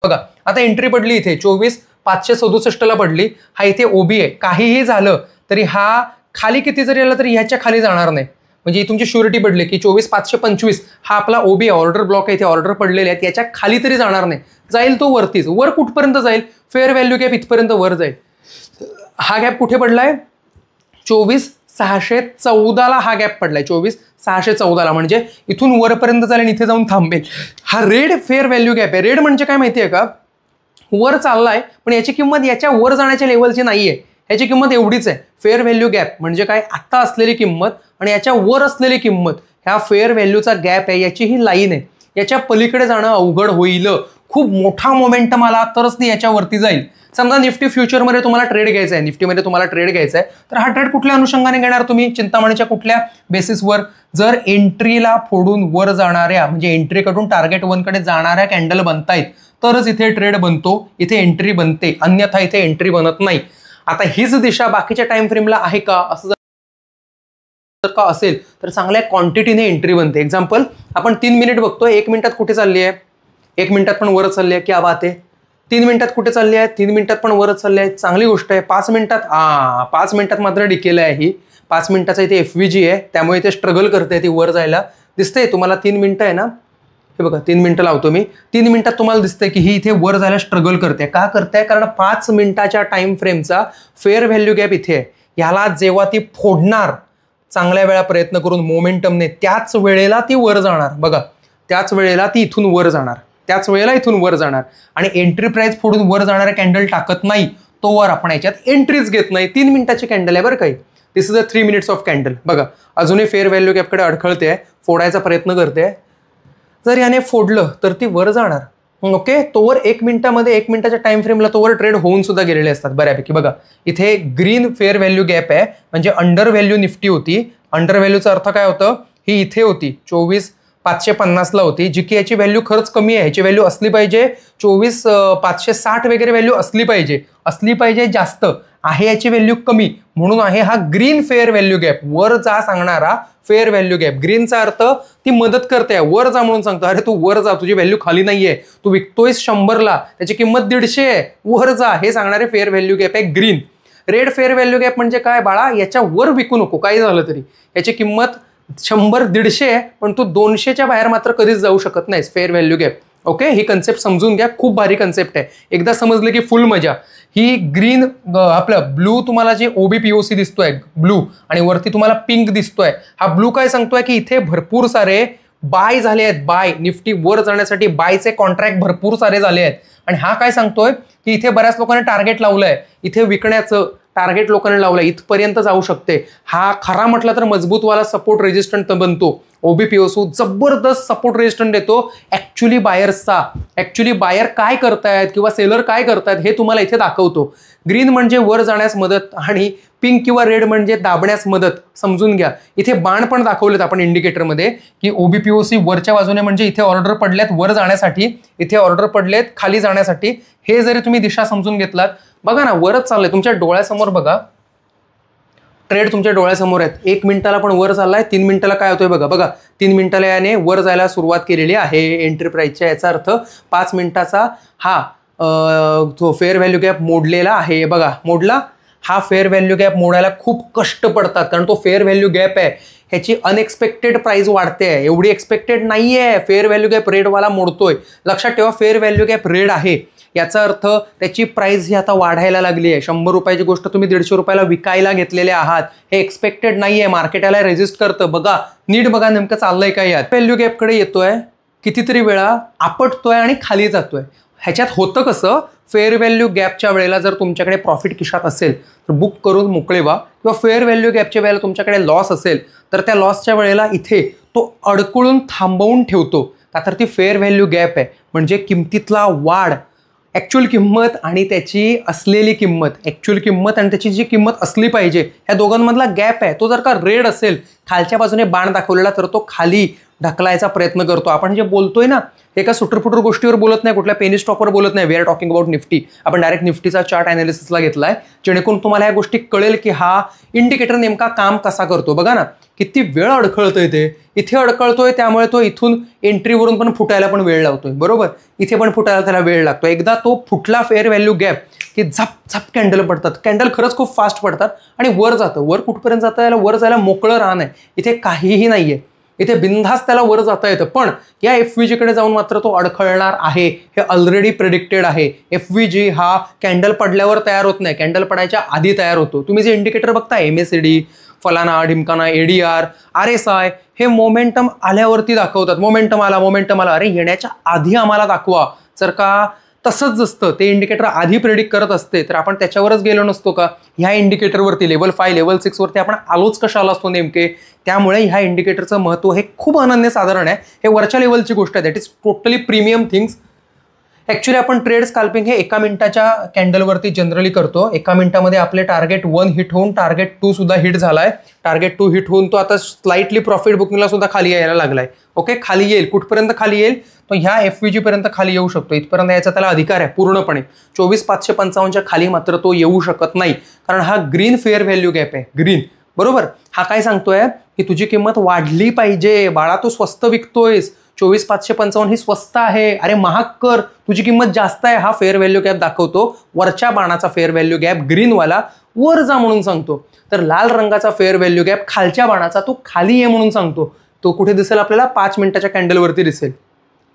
बघा आता एंट्री पडली इथे 24,567 पडली, हा इथे ओबी आहे. काहीही झालं तरी हा खाली किती जरी आला तरी ह्याच्या खाली जाणार नाही. म्हणजे तुमची श्युरिटी पडली की 24,525 हा आपला ओबी आहे, ऑर्डर ब्लॉक आहे, इथे ऑर्डर पडलेले आहेत, याच्या खाली तरी जाणार नाही. जाईल तो वरतीच. वर कुठपर्यंत जाईल? फेअर व्हॅल्यू गॅप इथपर्यंत वर जाईल. हा गॅप कुठे पडलाय? 24,614 हा गॅप पडलाय. 24,614 म्हणजे इथून वरपर्यंत जाईल आणि इथे जाऊन थांबेल. हा रेड फेअर व्हॅल्यू गॅप आहे. रेड म्हणजे काय माहितीये का? वर चाललाय पण याची किंमत याच्या वर जाण्याच्या लेवलची नाहीये. याची किंमत एवढीच आहे. फेअर व्हॅल्यू गॅप म्हणजे काय? आता असलेली किंमत आणि याच्या वर असलेली किंमत, ह्या फेअर व्हॅल्यूचा गॅप आहे. याची ही लाईन आहे. याच्या पलीकडे जाणं अवघड होईल. खूप मोठा मोमेंटम आला तरच ती याच्यावरती जाईल. समजा निफ्टी फ्युचरमध्ये तुम्हाला ट्रेड घ्यायचा आहे, निफ्टीमध्ये तुम्हाला ट्रेड घ्यायचा आहे, तर हा ट्रेड कुठल्या अनुषंगाने घेणार तुम्ही? चिंतामणीच्या कुठल्या बेसिसवर? जर एंट्रीला फोडून वर जाणाऱ्या म्हणजे एंट्रीकडून टार्गेट 1 कडे जाणाऱ्या कॅन्डल बनतायत तरच इथे ट्रेड बनतो, इथे एंट्री बनते, अन्यथा इथे एंट्री बनत नाही. आता हीच दिशा बाकीच्या टाइम फ्रेमला आहे का? असं जर का असेल तर चांगल्या क्वांटिटीने एंट्री बनते. एक्झाम्पल आपण 3 मिनिट बघतोय, 1 मिनिटात कुठे चालली आहे? 1 मिनिटात पण वरच चालली आहे. क्या बात आहे. 3 मिनिटात कुठे चालली आहे? 3 मिनिटात पण वरच चालली आहे. चांगली गोष्ट आहे. 5 मिनिटात मात्र डिकेल आहे ही. 5 मिनिटाचा इथे FVG आहे, त्यामुळे इथे स्ट्रगल करते ती वर जायला. दिसतंय तुम्हाला 3 मिनिटं आहे ना? हे बघा 3 मिनिटं लावतो मी. 3 मिनिटात तुम्हाला दिसतंय की ही इथे वर जायला स्ट्रगल करते. का करते? कारण 5 मिनिटाच्या टाइम फ्रेमचा फेअर व्हॅल्यू गॅप इथे आहे. ह्याला जेव्हा ती फोडणार चांगल्या वेळा प्रयत्न करून मोमेंटमने, त्याच वेळेला ती वर जाणार. बघा त्याच वेळेला ती इथून वर जाणार, त्याच वेळेला इथून वर जाणार आणि एंट्री प्राइस फोडून वर जाणारा कॅन्डल टाकत नाही तोवर आपण याच्यात एंट्रीज घेत नाही. 3 मिनिटाची कॅन्डल आहे बरं काही. This is a 3 minutes of candle. बघा अजूनही फेअर व्हॅल्यू गॅपकडे अडखळते, फोडायचा प्रयत्न करते. जर याने फोडलं तर ती वर जाणार. ओके, तोवर 1 मिनिटामध्ये 1 मिनिटाच्या टाइम फ्रेमला तोवर ट्रेड होऊन सुद्धा गेलेले असतात बऱ्यापैकी. बघा इथे ग्रीन फेअर व्हॅल्यू गॅप आहे म्हणजे अंडर व्हॅल्यू निफ्टी होती. अंडर व्हॅल्यूचा अर्थ काय होतं? ही इथे होती 24,550 होती, जी की याची व्हॅल्यू खरंच कमी आहे. ह्याची व्हॅल्यू असली पाहिजे 24,560 वगैरे व्हॅल्यू असली पाहिजे जास्त आहे, याची व्हॅल्यू कमी. म्हणून आहे हा ग्रीन फेअर व्हॅल्यू गॅप, वर जा सांगणारा फेअर व्हॅल्यू गॅप. ग्रीनचा अर्थ ती मदत करते, वर जा म्हणून सांगतो. अरे तू वर जा, तुझी व्हॅल्यू खाली नाहीये, तू विकतोयस 100ला, त्याची किंमत 150 आहे, वर जा, हे सांगणारे फेअर व्हॅल्यू गॅप आहे green. Red fair value gap म्हणजे काय बाळा? याच्या वर विकू नको काही झालं तरी. याची किंमत 100-150 आहे पण तू 200च्या बाहेर मात्र कधीच जाऊ शकत नाहीस. Fair value gap. ओके, ही कन्सेप्ट समजून घ्या, खूप भारी कन्सेप्ट आहे. एकदा समजलं की फुल मजा. ही ग्रीन आपलं ब्लू तुम्हाला जे OBPOC दिसतोय ब्लू आणि वरती तुम्हाला पिंक दिसतोय, हा ब्लू काय सांगतोय की इथे भरपूर सारे बाय झाले आहेत. बाय निफ्टी वर जाण्यासाठी बायचे कॉन्ट्रॅक्ट भरपूर सारे झाले आहेत. आणि हा काय सांगतोय की इथे बऱ्याच लोकांनी टार्गेट लावलंय, इथे विकण्याचं टार्गेट लोकांनी लावलंय, इथपर्यंत जाऊ शकते. हा खरा म्हटला तर मजबूतवाला सपोर्ट रेजिस्टंट बनतो. OBPOC जबरदस्त सपोर्ट रेजिस्टंट देतो ऍक्च्युली बायर्सचा. ऍक्च्युली बायर काय करतायत किंवा सेलर काय करतायत हे तुम्हाला इथे दाखवतो. ग्रीन म्हणजे वर जाण्यास मदत आणि पिंक किंवा रेड म्हणजे दाबण्यास मदत. समजून घ्या. इथे बाण पण दाखवलेत आपण इंडिकेटरमध्ये की OBPOC वरच्या बाजूने म्हणजे इथे ऑर्डर पडल्यात वर जाण्यासाठी, इथे ऑर्डर पडलेत खाली जाण्यासाठी. हे जरी तुम्ही दिशा समजून घेतलात, बघा ना वरच चाललंय तुमच्या डोळ्यासमोर. बघा ट्रेड तुमच्या डोळ्यासमोर आहेत. 1 मिनिटाला पण वर चाललाय, 3 मिनिटाला काय होतोय बघा 3 मिनिटाला याने वर जायला सुरुवात केलेली आहे एंट्री प्राइसच्या. याचा अर्थ 5 मिनिटाचा हा तो फेअर व्हॅल्यू गॅप मोडलेला आहे. बघा मोडला. हा फेअर व्हॅल्यू गॅप मोडायला खूप कष्ट पडतात कारण तो फेअर व्हॅल्यू गॅप आहे. ह्याची अनएक्सपेक्टेड प्राइस वाढते आहे, एवढी एक्सपेक्टेड नाहीये. फेअर व्हॅल्यू गॅप रेडवाला मोडतोय. लक्षात ठेवा फेअर व्हॅल्यू गॅप रेड आहे, याचा अर्थ त्याची प्राइस ही आता वाढायला लागली आहे. 100 रुपयाची गोष्ट तुम्ही 150 रुपयाला विकायला घेतलेले आहात, हे एक्सपेक्टेड नाहीये. मार्केट याला रेजिस्ट करतं. बघा नीट बघा नेमकं चाललंय काय. यात व्हॅल्यू गॅपकडे येतोय, कितीतरी वेळा आपटतोय आणि खाली जातोय. ह्याच्यात होतं कसं? फेअर व्हॅल्यू गॅपच्या वेळेला जर तुमच्याकडे प्रॉफिट खिशात असेल तर बुक करून मोकळे व्हा, किंवा फेअर व्हॅल्यू गॅपच्या वेळेला तुमच्याकडे लॉस असेल तर त्या लॉसच्या वेळेला इथे तो अडकळून थांबवून ठेवतो. का तर ती फेअर व्हॅल्यू गॅप आहे म्हणजे किमतीतला वाढ. ॲक्च्युअल किंमत आणि त्याची असलेली किंमत, ॲक्च्युअल किंमत आणि त्याची जी किंमत असली पाहिजे ह्या दोघांमधला गॅप आहे. तो जर का रेड असेल खालच्या बाजूने बाण दाखवलेला तर तो खाली ढकलायचा प्रयत्न करतो. आपण जे बोलतोय ना, एका सुटरफुटर गोष्टीवर बोलत नाही, कुठल्या पेनी स्टॉकवर बोलत नाही. We are talking about Nifty. आपण डायरेक्ट निफ्टीचा चार्ट अनालिसिसला घेतलाय, जेणेकरून तुम्हाला या गोष्टी कळेल की हा इंडिकेटर नेमका काम कसा करतो. बघा ना, किती वेळ अडखळतोय ते, इथे अडखळतोय, त्यामुळे तो इथून एंट्रीवरून पण फुटायला पण वेळ लावतोय. बरोबर, इथे पण फुटायला त्याला वेळ लागतो. एकदा तो फुटला फेअर व्हॅल्यू गॅप की झप झप कॅन्डल पडतात. कॅन्डल खरंच खूप फास्ट पडतात आणि वर जातं. वर कुठपर्यंत जातं, याला वर जायला मोकळं रान आहे. इथे काहीही नाहीये, इथे बिनधास्त त्याला वर जाता येतं. पण या FVG जाऊन मात्र तो अडखळणार आहे, हे ऑलरेडी प्रेडिक्टेड आहे. FVG हा कॅन्डल पडल्यावर तयार होत नाही, कॅन्डल पडायच्या आधी तयार होतो. तुम्ही जे इंडिकेटर बघता, MACD, फलाना ढिमकाना, ADR, RSI, हे मोमेंटम आल्यावरती दाखवतात. मोमेंटम आला, अरे येण्याच्या आधी आम्हाला दाखवा. जर का तसंच असतं, ते इंडिकेटर आधी प्रेडिक्ट करत असते, तर आपण त्याच्यावरच गेलो नसतो का? ह्या इंडिकेटरवरती लेवल 5, लेवल 6 वरती आपण आलोच कशाला असतो नेमके? त्यामुळे ह्या इंडिकेटरचं महत्त्व हे खूप अनन्यसाधारण आहे. हे वरच्या लेवलची गोष्ट आहे, that is totally premium things. Actually आपण ट्रेड स्कॅल्पिंग हे 1 मिनिटाच्या कॅन्डलवरती जनरली करतो. 1 मिनिटामध्ये आपले टार्गेट 1 हिट होऊन टार्गेट 2 सुद्धा हिट झालाय. टार्गेट 2 हिट होऊन तो आता स्लाइटली प्रॉफिट बुकिंगला सुद्धा खाली यायला लागलाय. ओके, खाली येईल. कुठपर्यंत खाली येईल? तो ह्या FVG पर्यंत खाली येऊ शकतो. इथपर्यंत यायचा त्याला अधिकार आहे पूर्णपणे. 24,555च्या खाली मात्र तो येऊ शकत नाही, कारण हा ग्रीन फेअर व्हॅल्यू गॅप आहे. ग्रीन, बरोबर. हा काय सांगतोय की तुझी किंमत वाढली पाहिजे बाळा, तू स्वस्त विकतोयस. 24,555 ही स्वस्त आहे, अरे महाग कर, तुझी किंमत जास्त आहे. हा फेअर व्हॅल्यू गॅप दाखवतो. वरच्या बाणाचा फेअर व्हॅल्यू गॅप ग्रीनवाला वर जा म्हणून सांगतो. तर लाल रंगाचा फेअर व्हॅल्यू गॅप खालच्या बाणाचा तो खाली ये म्हणून सांगतो. तो कुठे दिसेल आपल्याला? 5 मिनिटाच्या कॅन्डलवरती दिसेल.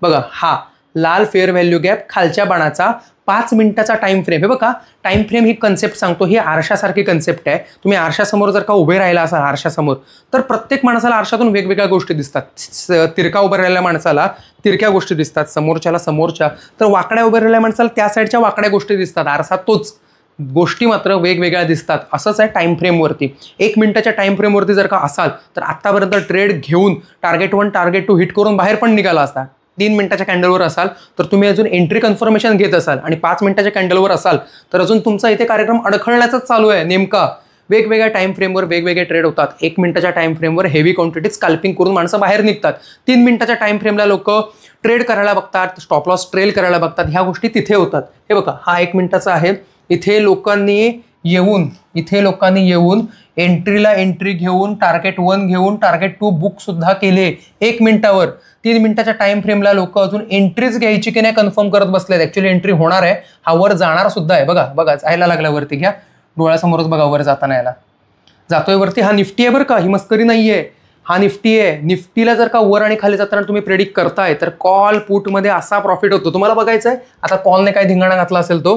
बघा, हा लाल फेअर व्हॅल्यू गॅप खालच्या बाणाचा 5 मिनिटाचा टाइम फ्रेम. हे बघा, टाइम फ्रेम ही कन्सेप्ट सांगतो. ही आरशासारखी कन्सेप्ट आहे. तुम्ही आरशासमोर जर का उभे राहिला असाल आरशासमोर, तर प्रत्येक माणसाला आरशातून वेगवेगळ्या गोष्टी दिसतात. तिरका उभं राहिलेल्या माणसाला तिरक्या गोष्टी दिसतात, समोरच्याला समोरच्या. तर वाकड्या उभं राहिलेल्या माणसाला त्या साईडच्या वाकड्या गोष्टी दिसतात. आरसा तोच, गोष्टी मात्र वेगवेगळ्या दिसतात. असंच आहे टाइम फ्रेमवरती. 1 मिनिटाच्या टाइम फ्रेमवरती जर का असाल, तर आत्तापर्यंत ट्रेड घेऊन टार्गेट 1 टार्गेट 2 हिट करून बाहेर पण निघाला असता. 3 मिनिटाच्या कॅन्डलवर असाल तर तुम्ही अजून एंट्री कन्फर्मेशन घेत असाल, आणि 5 मिनिटाच्या कॅन्डलवर असाल तर अजून तुमचा इथे कार्यक्रम अडखळण्याचाच चालू आहे. नेमका वेगवेगळ्या टाइम फ्रेमवर वेगवेगळे ट्रेड होतात. 1 मिनिटाच्या टाइम फ्रेमवर हेवी क्वांटिटीत स्कॅल्पिंग करून माणसं बाहेर निघतात. 3 मिनिटाच्या टाइम फ्रेमला लोक ट्रेड करायला बघतात, स्टॉप लॉस ट्रेल करायला बघतात. ह्या गोष्टी तिथे होतात. हे बघा, हा 1 मिनिटाचा आहे. इथे लोकांनी येऊन एंट्रीला एंट्री घेऊन टार्गेट 1 घेऊन टार्गेट 2 बुक सुद्धा केले 1 मिनिटावर. 3 मिनिटाच्या टाइम फ्रेमला लोक अजून एंट्रीज घ्यायची की नाही कन्फर्म करत बसलेत. ऍक्च्युअली एंट्री होणार आहे, हा वर जाणार सुद्धा आहे. बघा जायला लागला वरती. घ्या डोळ्यासमोरच बघा, वर जाताना याला जातोय वरती. हा निफ्टी आहे बरं का, ही मस्करी नाहीये. हा निफ्टी आहे. निफ्टीला जर का वर आणि खाली जाताना तुम्ही प्रेडिक्ट करताय, तर कॉल पुटमध्ये असा प्रॉफिट होतो. तुम्हाला बघायचं आहे आता कॉलने काय धिंगाणा घातला असेल तो.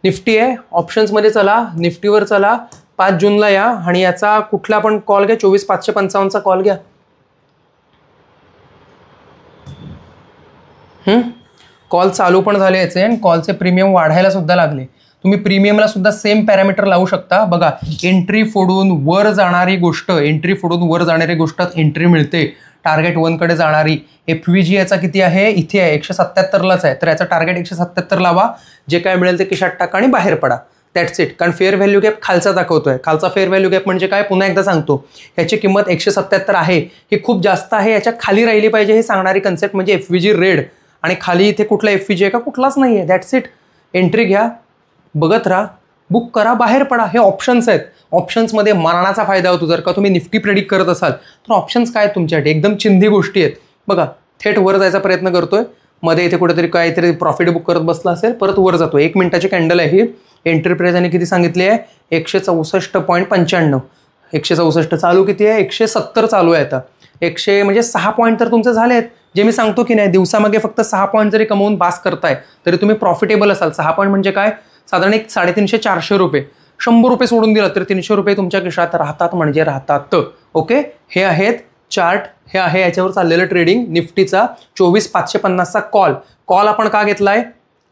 निफ्टी आहे, ऑप्शन्समध्ये चला, निफ्टीवर चला, 5 जूनला या आणि याचा कुठला पण कॉल घ्या, 24,555चा कॉल घ्या. कॉल चालू पण झाले याचे, आणि कॉलचे प्रीमियम वाढायला सुद्धा लागले. तुम्ही प्रीमियमला सुद्धा सेम पॅरामीटर लावू शकता. बघा, एंट्री फोडून वर जाणारी गोष्ट, एंट्री मिळते. टार्गेट 1 कडे जाणारी FVG याचा किती आहे? इथे आहे, 177लाच आहे. तर याचा टार्गेट 177 लावा. जे काय मिळेल ते खिशात टाका आणि बाहेर पडा. That's it. कारण फेअर व्हॅल्यू गॅप खालचा दाखवतोय. खालचा फेअर व्हॅल्यू गॅप म्हणजे काय? पुन्हा एकदा सांगतो, याची किंमत 177 आहे, ही खूप जास्त आहे, याच्या खाली राहिली पाहिजे हे सांगणारी कन्सेप्ट म्हणजे FVG रेड. आणि खाली इथे कुठला FVG आहे का? कुठलाच नाही आहे. That's it. एंट्री घ्या, बघत राहा, बुक करा, बाहेर पडा. हे ऑप्शन्स आहेत. ऑप्शन्समध्ये मरणाचा फायदा होतो. जर का तुम्ही निफ्टी प्रेडिक्ट करत असाल तर ऑप्शन्स काय तुमच्यासाठी एकदम चिंधी गोष्टी आहेत. बघा, थेट वर जायचा प्रयत्न करतोय, मध्ये इथे कुठेतरी काहीतरी प्रॉफिट बुक करत बसला असेल, परत वर जातो. 1 मिनिटाची कॅन्डल आहे ही. एंट्री प्राइस आणि किती सांगितली आहे? 164.95. 164 चालू किती आहे? 170 चालू आहे आता. 100 म्हणजे 6 पॉईंट तर तुमचे झाले आहेत. जे मी सांगतो की नाही, दिवसामागे फक्त 6 पॉईंट जरी कमवून पास करताय तरी तुम्ही प्रॉफिटेबल असाल. 6 पॉईंट म्हणजे काय? साधारण एक 350-400 रुपये. 100 रुपये सोडून दिला तर 300 रुपये तुमच्या खिशात राहतात, म्हणजे राहतात. ओके, हे आहेत चार्ट. हे आहे याच्यावर चाललेलं ट्रेडिंग निफ्टीचा. 24,550चा कॉल आपण का घेतलाय?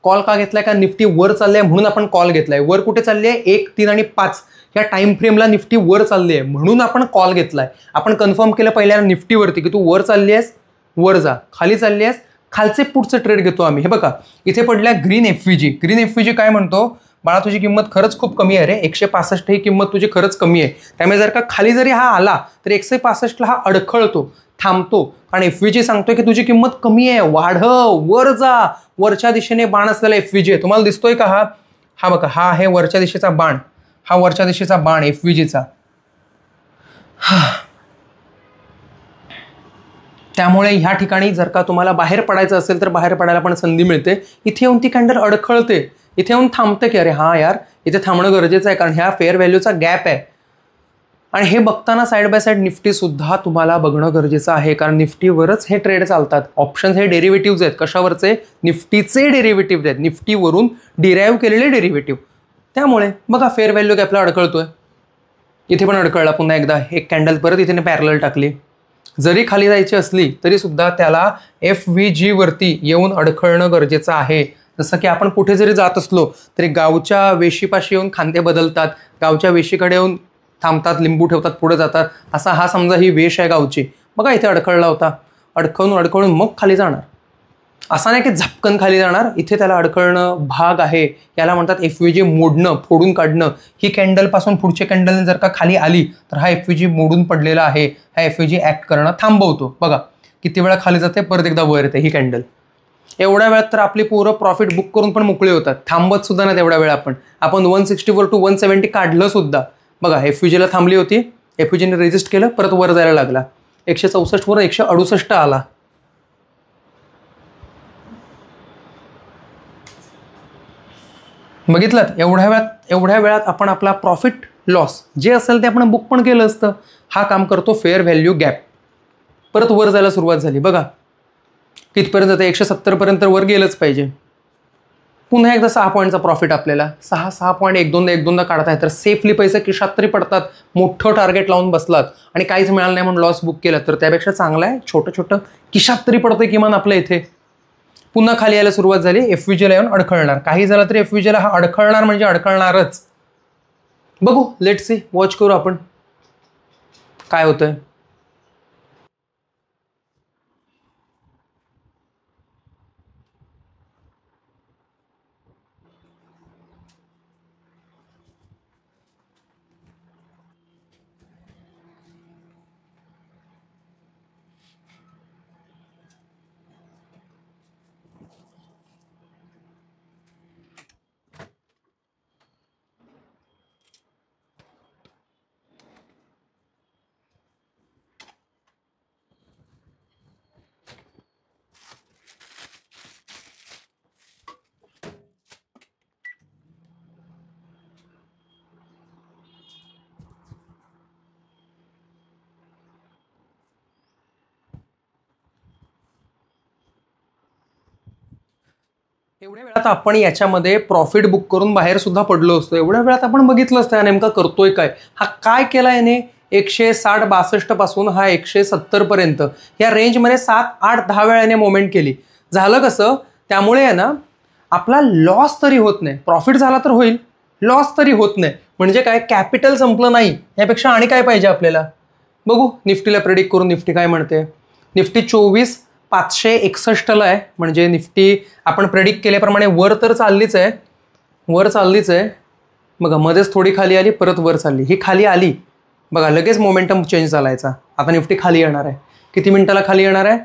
का निफ्टी वर चालली आहे म्हणून आपण कॉल घेतलाय. वर कुठे चालली आहे? 1, 3 आणि 5 या टाइम फ्रेमला निफ्टी वर चालली आहे म्हणून आपण कॉल घेतलाय. आपण कन्फर्म केलं पहिल्या निफ्टीवरती की तू वर चालली आहेस, वर जा. खाली चालली आहेस, खालचे पुढचं ट्रेड घेतो आम्ही. हे बघा, इथे पडल्या ग्रीन FVG. ग्रीन FVG काय म्हणतो? बाळा तुझी किंमत खरंच खूप कमी आहे रे, 165 ही किंमत तुझी खरंच कमी आहे. त्यामुळे जर का खाली जरी हा आला तर 165ला हा अडखळतो, थांबतो. आणि FVG सांगतोय की तुझी किंमत कमी आहे, वाढव, वर जा. वरच्या दिशेने बाण असलेला FVG आहे. तुम्हाला दिसतोय का हा? हा बघा, हा आहे वरच्या दिशेचा बाण, हा वरच्या दिशेचा बाण FVGचा. त्यामुळे ह्या ठिकाणी जर का तुम्हाला बाहेर पडायचं असेल तर बाहेर पडायला पण संधी मिळते. इथे येऊन ती कॅन्डल अडखळते, इथे येऊन थांबते की अरे हा यार इथे थांबणं गरजेचं आहे, कारण ह्या फेअर व्हॅल्यूचा गॅप आहे. आणि हे बघताना साईड बाय साईड निफ्टी सुद्धा तुम्हाला बघणं गरजेचं आहे, कारण निफ्टीवरच हे ट्रेड चालतात. ऑप्शन्स हे डेरिव्हेटिव्ह आहेत. कशावरचे? निफ्टीचे डेरिव्हेटिव्ह आहेत, निफ्टीवरून डिराईव्ह केलेले डेरिव्हेटिव्ह. त्यामुळे बघा फेअर व्हॅल्यू गॅपला अडकळतोय, इथे पण अडकळला पुन्हा एकदा. एक कॅन्डल परत इथे पॅरलल टाकली. जरी खाली जायची असली तरी सुद्धा त्याला FVG वरती येऊन अडखळणं गरजेचं आहे. जसं की आपण कुठे जरी जात असलो तरी गावच्या वेशीपाशी येऊन खांदे बदलतात, गावच्या वेशीकडे येऊन थांबतात, लिंबू ठेवतात, पुढे जातात. असा हा समजा ही वेश आहे गावची. बघा इथे अडखळला होता, अडखळून मग खाली जाणार. असा नाही की झपकन खाली जाणार, इथे त्याला अडखळणं भाग आहे. याला म्हणतात FVG मोडणं, फोडून काढणं. ही कॅन्डलपासून पुढच्या कॅन्डलने जर का खाली आली तर हा FVG मोडून पडलेला आहे. हा FVG ऍक्ट करणं थांबवतो. बघा किती वेळा खाली जाते, परत एकदा वर येते ही कॅन्डल. एवढ्या वेळात तर आपली पोरं प्रॉफिट बुक करून पण मोकळे होतात, थांबत सुद्धा नाही तेवढ्या वेळ. आपण 164 to 170 काढलं सुद्धा. बघा FVGला थांबली होती, FVGने रेजिस्ट केलं, परत वर जायला लागला. 164 वर 168 आला. बघितलं, एवढ्या वेळात आपण आपला प्रॉफिट लॉस जे असेल ते आपण बुक पण केलं असतं. हा काम करतो फेअर व्हॅल्यू गॅप. परत वर जायला सुरुवात झाली. बघा कितपर्यंत जाते, 170 पर्यंत वर गेलंच पाहिजे. पुन्हा एकदा 6 पॉईंटचा प्रॉफिट आपल्याला. 6 पॉईंट एक दोनदा काढताय तर सेफली पैसे खिशात तरी पडतात. मोठं टार्गेट लावून बसलात आणि काहीच मिळालं नाही म्हणून लॉस बुक केलं तर त्यापेक्षा चांगलं आहे छोटं खिशात तरी पडतंय किमान आपल्या इथे. पुन्हा खाली यायला सुरुवात झाली, FVGला येऊन अडखळणार. काही झालं तरी FVGला हा अडखळणार म्हणजे अडखळणारच. बघू, लेट्स सी, वॉच करू आपण काय होतंय. एवढ्या वेळात आपण याच्यामध्ये प्रॉफिट बुक करून बाहेर सुद्धा पडलो असतो. एवढ्या वेळात आपण बघितलं असतं नेमका करतोय काय. हा काय केला याने, 160-62 पासून हा 170 पर्यंत या रेंजमध्ये 7-8-10 वेळाने मोमेंट केली. झालं कसं, त्यामुळे आहे ना आपला लॉस तरी होत नाही. प्रॉफिट झाला तर होईल, लॉस तरी होत नाही. म्हणजे काय, कॅपिटल संपलं नाही. यापेक्षा आणि काय पाहिजे आपल्याला. बघू निफ्टीला प्रेडिक्ट करून निफ्टी काय म्हणते. निफ्टी 24,561ला आहे. म्हणजे निफ्टी आपण प्रेडिक्ट केल्याप्रमाणे वर तर चाललीच आहे, बघा मध्येच थोडी खाली आली, परत वर चालली. ही खाली आली बघा, लगेच मोमेंटम चेंज झाला याचा. आता निफ्टी खाली येणार आहे. किती मिनिटाला खाली येणार आहे,